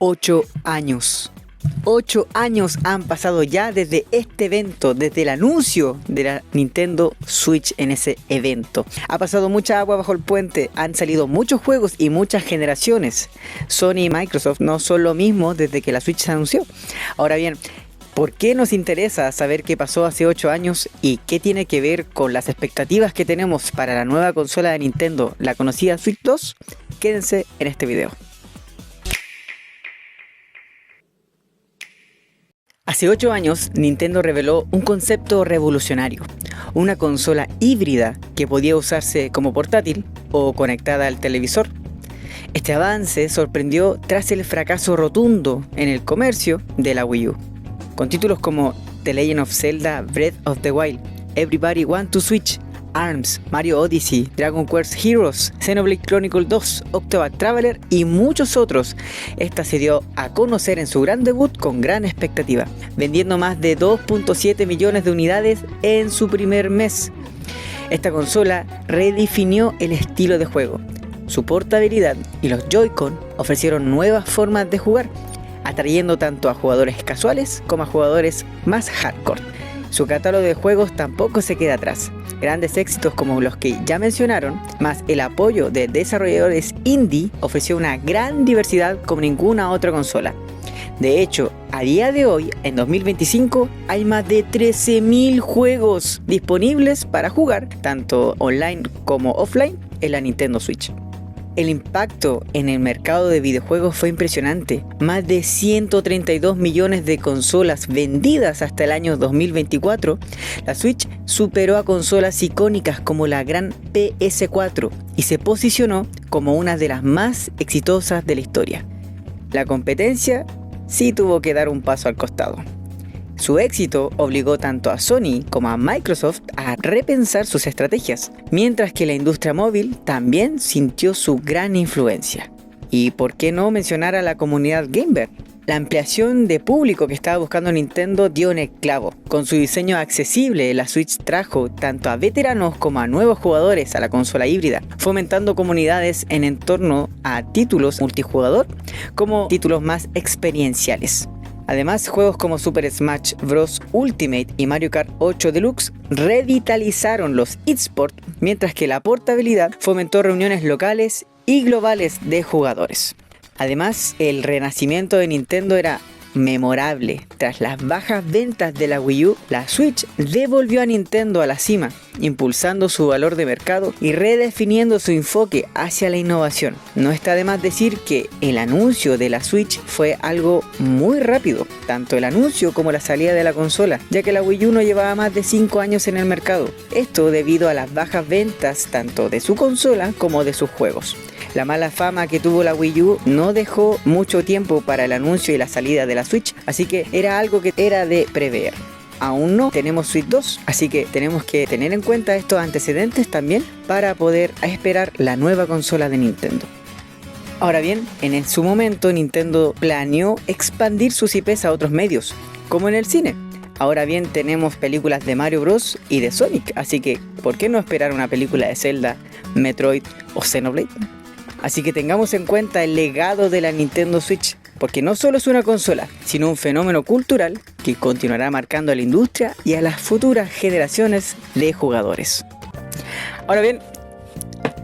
8 años. 8 años han pasado ya desde este evento, desde el anuncio de la Nintendo Switch en ese evento. Ha pasado mucha agua bajo el puente, han salido muchos juegos y muchas generaciones. Sony y Microsoft no son lo mismo desde que la Switch se anunció. Ahora bien, ¿por qué nos interesa saber qué pasó hace 8 años y qué tiene que ver con las expectativas que tenemos para la nueva consola de Nintendo, la conocida Switch 2? Quédense en este video. Hace 8 años, Nintendo reveló un concepto revolucionario, una consola híbrida que podía usarse como portátil o conectada al televisor. Este avance sorprendió tras el fracaso rotundo en el comercio de la Wii U, con títulos como The Legend of Zelda Breath of the Wild, Everybody Want to Switch, ARMS, Mario Odyssey, Dragon Quest Heroes, Xenoblade Chronicles 2, Octopath Traveler y muchos otros. Esta se dio a conocer en su gran debut con gran expectativa, vendiendo más de 2.7 millones de unidades en su primer mes. Esta consola redefinió el estilo de juego. Su portabilidad y los Joy-Con ofrecieron nuevas formas de jugar, atrayendo tanto a jugadores casuales como a jugadores más hardcore. Su catálogo de juegos tampoco se queda atrás. Grandes éxitos como los que ya mencionaron, más el apoyo de desarrolladores indie, ofreció una gran diversidad como ninguna otra consola. De hecho, a día de hoy, en 2025, hay más de 13.000 juegos disponibles para jugar, tanto online como offline, en la Nintendo Switch. El impacto en el mercado de videojuegos fue impresionante. Más de 132 millones de consolas vendidas hasta el año 2024. La Switch superó a consolas icónicas como la gran PS4 y se posicionó como una de las más exitosas de la historia. La competencia sí tuvo que dar un paso al costado. Su éxito obligó tanto a Sony como a Microsoft a repensar sus estrategias, mientras que la industria móvil también sintió su gran influencia. Y por qué no mencionar a la comunidad gamer. La ampliación de público que estaba buscando Nintendo dio en el clavo. Con su diseño accesible, la Switch trajo tanto a veteranos como a nuevos jugadores a la consola híbrida, fomentando comunidades en torno a títulos multijugador como títulos más experienciales. Además, juegos como Super Smash Bros. Ultimate y Mario Kart 8 Deluxe revitalizaron los eSports, mientras que la portabilidad fomentó reuniones locales y globales de jugadores. Además, el renacimiento de Nintendo era memorable. Tras las bajas ventas de la Wii U, la Switch devolvió a Nintendo a la cima, impulsando su valor de mercado y redefiniendo su enfoque hacia la innovación. No está de más decir que el anuncio de la Switch fue algo muy rápido, tanto el anuncio como la salida de la consola, ya que la Wii U no llevaba más de 5 años en el mercado. Esto debido a las bajas ventas tanto de su consola como de sus juegos. La mala fama que tuvo la Wii U no dejó mucho tiempo para el anuncio y la salida de la Switch, así que era algo que era de prever. Aún no tenemos Switch 2, así que tenemos que tener en cuenta estos antecedentes también para poder esperar la nueva consola de Nintendo. Ahora bien, en su momento Nintendo planeó expandir sus IPs a otros medios, como en el cine. Ahora bien, tenemos películas de Mario Bros. Y de Sonic, así que ¿por qué no esperar una película de Zelda, Metroid o Xenoblade? Así que tengamos en cuenta el legado de la Nintendo Switch, porque no solo es una consola, sino un fenómeno cultural que continuará marcando a la industria y a las futuras generaciones de jugadores. Ahora bien,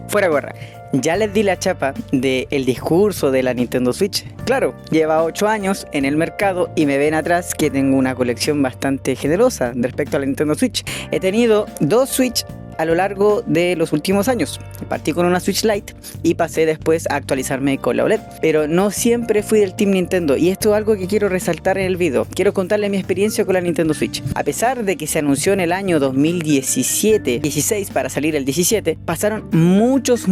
fuera gorra, ya les di la chapa del discurso de la Nintendo Switch. Claro, lleva 8 años en el mercado y me ven atrás que tengo una colección bastante generosa respecto a la Nintendo Switch. He tenido 2 Switch a lo largo de los últimos años. Partí con una Switch Lite y pasé después a actualizarme con la OLED, pero no siempre fui del Team Nintendo, y esto es algo que quiero resaltar en el video. Quiero contarles mi experiencia con la Nintendo Switch. A pesar de que se anunció en el año 2017-16 para salir el 17, pasaron muchos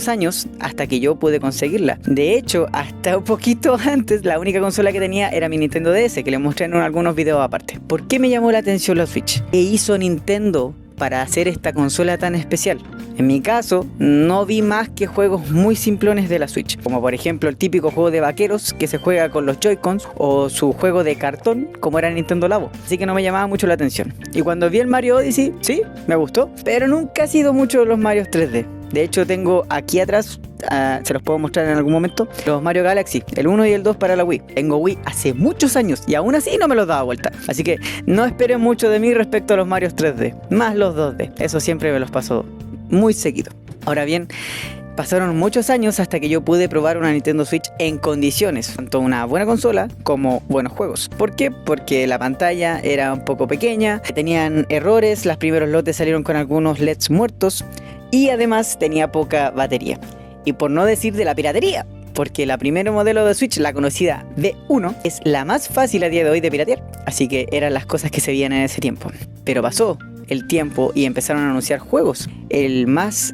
años hasta que yo pude conseguirla. De hecho, hasta un poquito antes, la única consola que tenía era mi Nintendo DS, que les mostré en algunos videos aparte. ¿Por qué me llamó la atención la Switch? ¿Qué hizo Nintendo para hacer esta consola tan especial? En mi caso, no vi más que juegos muy simplones de la Switch, como por ejemplo el típico juego de vaqueros que se juega con los Joy-Cons, o su juego de cartón como era Nintendo Labo, así que no me llamaba mucho la atención. Y cuando vi el Mario Odyssey, sí, me gustó, pero nunca ha sido mucho de los Mario 3D. De hecho tengo aquí atrás, se los puedo mostrar en algún momento, los Mario Galaxy, el 1 y el 2 para la Wii. Tengo Wii hace muchos años y aún así no me los daba vuelta. Así que no esperen mucho de mí respecto a los Mario 3D, más los 2D. Eso siempre me los paso muy seguido. Ahora bien, pasaron muchos años hasta que yo pude probar una Nintendo Switch en condiciones, tanto una buena consola como buenos juegos. ¿Por qué? Porque la pantalla era un poco pequeña, tenían errores, los primeros lotes salieron con algunos LEDs muertos y además tenía poca batería. Y por no decir de la piratería, porque la primera modelo de Switch, la conocida V1, es la más fácil a día de hoy de piratear. Así que eran las cosas que se veían en ese tiempo. Pero pasó el tiempo y empezaron a anunciar juegos. El más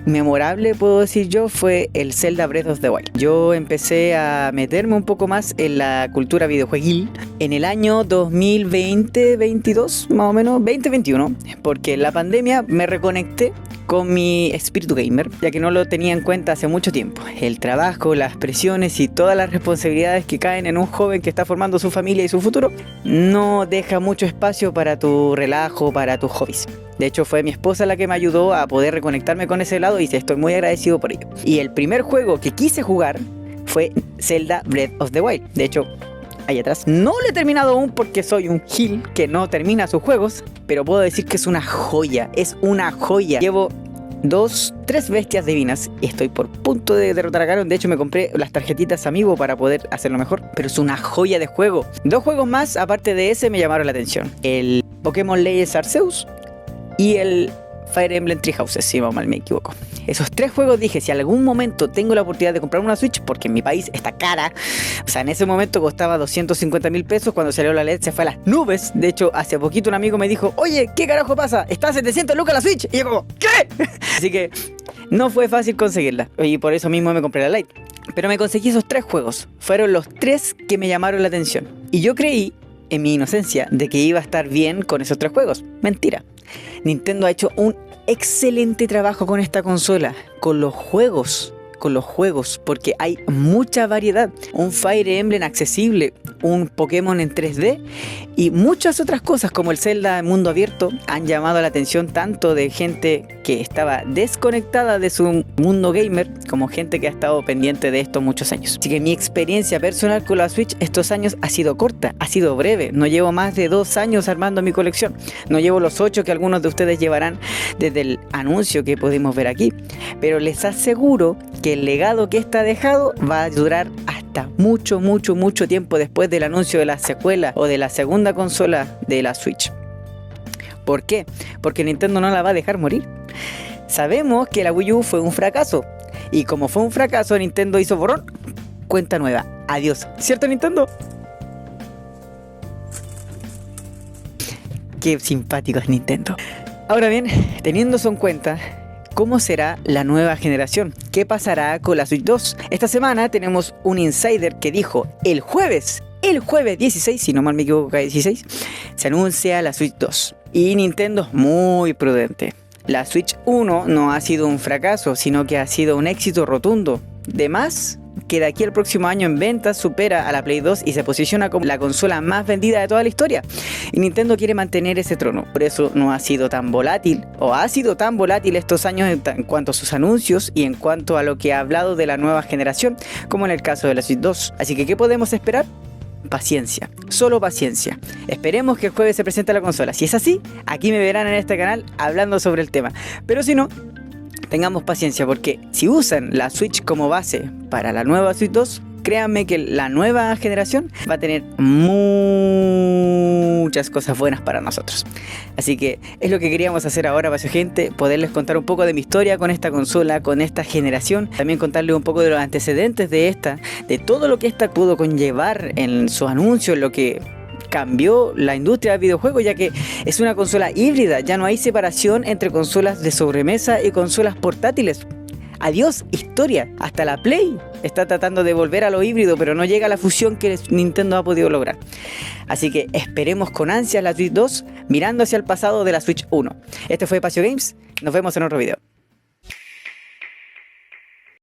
memorable, puedo decir yo, fue el Zelda Breath of the Wild. Yo empecé a meterme un poco más en la cultura videojueguil en el año 2020-22, más o menos, 2021, porque en la pandemia me reconecté con mi espíritu gamer, ya que no lo tenía en cuenta hace mucho tiempo. El trabajo, las presiones y todas las responsabilidades que caen en un joven que está formando su familia y su futuro, no deja mucho espacio para tu relajo, para tus hobbies. De hecho, fue mi esposa la que me ayudó a poder reconectarme con ese lado y estoy muy agradecido por ello. Y el primer juego que quise jugar fue Zelda Breath of the Wild. De hecho, ahí atrás no lo he terminado aún porque soy un gil que no termina sus juegos, pero puedo decir que es una joya, es una joya. Llevo 3 bestias divinas y estoy por punto de derrotar a Ganon. De hecho me compré las tarjetitas Amiibo para poder hacerlo mejor, pero es una joya de juego. 2 juegos más aparte de ese me llamaron la atención: el Pokémon Legends Arceus y el Fire Emblem Three Houses, si no mal me equivoco. Esos 3 juegos dije, si algún momento tengo la oportunidad de comprar una Switch, porque en mi país está cara, o sea, en ese momento costaba 250.000 pesos, cuando salió la LED se fue a las nubes. De hecho, hace poquito un amigo me dijo, oye, ¿qué carajo pasa? Está a 700 lucas la Switch. Y yo como, ¿qué? Así que no fue fácil conseguirla, y por eso mismo me compré la Lite. Pero me conseguí esos 3 juegos, fueron los 3 que me llamaron la atención. Y yo creí, en mi inocencia, de que iba a estar bien con esos 3 juegos. Mentira. Nintendo ha hecho un excelente trabajo con esta consola, con los juegos, porque hay mucha variedad. Un Fire Emblem accesible, un Pokémon en 3D y muchas otras cosas como el Zelda mundo abierto han llamado la atención tanto de gente que estaba desconectada de su mundo gamer como gente que ha estado pendiente de esto muchos años. Así que mi experiencia personal con la Switch estos años ha sido corta, ha sido breve. No llevo más de 2 años armando mi colección, no llevo los 8 que algunos de ustedes llevarán desde el anuncio que pudimos ver aquí, pero les aseguro que el legado que está dejado va a durar hasta mucho tiempo después del anuncio de la secuela o de la segunda consola de la Switch. ¿Por qué? Porque Nintendo no la va a dejar morir. Sabemos que la Wii U fue un fracaso, y como fue un fracaso, Nintendo hizo borrón, cuenta nueva, adiós. ¿Cierto, Nintendo? Qué simpático es Nintendo. Ahora bien, teniendo eso en cuenta, ¿cómo será la nueva generación? ¿Qué pasará con la Switch 2? Esta semana tenemos un insider que dijo el jueves 16, si no mal me equivoco, 16, se anuncia la Switch 2. Y Nintendo es muy prudente. La Switch 1 no ha sido un fracaso, sino que ha sido un éxito rotundo. De más que de aquí al próximo año en ventas supera a la Play 2 y se posiciona como la consola más vendida de toda la historia. Y Nintendo quiere mantener ese trono. Por eso no ha sido tan volátil, o ha sido tan volátil estos años en cuanto a sus anuncios y en cuanto a lo que ha hablado de la nueva generación, como en el caso de la Switch 2. Así que, ¿qué podemos esperar? Paciencia, solo paciencia. Esperemos que el jueves se presente la consola. Si es así, aquí me verán en este canal hablando sobre el tema. Pero si no, tengamos paciencia, porque si usan la Switch como base para la nueva Switch 2, créanme que la nueva generación va a tener muchas cosas buenas para nosotros. Así que es lo que queríamos hacer ahora, Paseo Gente, poderles contar un poco de mi historia con esta consola, con esta generación, también contarles un poco de los antecedentes de esta, de todo lo que esta pudo conllevar en su anuncio, en lo que cambió la industria del videojuego, ya que es una consola híbrida, ya no hay separación entre consolas de sobremesa y consolas portátiles. Adiós, historia. Hasta la Play está tratando de volver a lo híbrido, pero no llega a la fusión que Nintendo ha podido lograr. Así que esperemos con ansias la Switch 2, mirando hacia el pasado de la Switch 1. Este fue Paseo Games, nos vemos en otro video.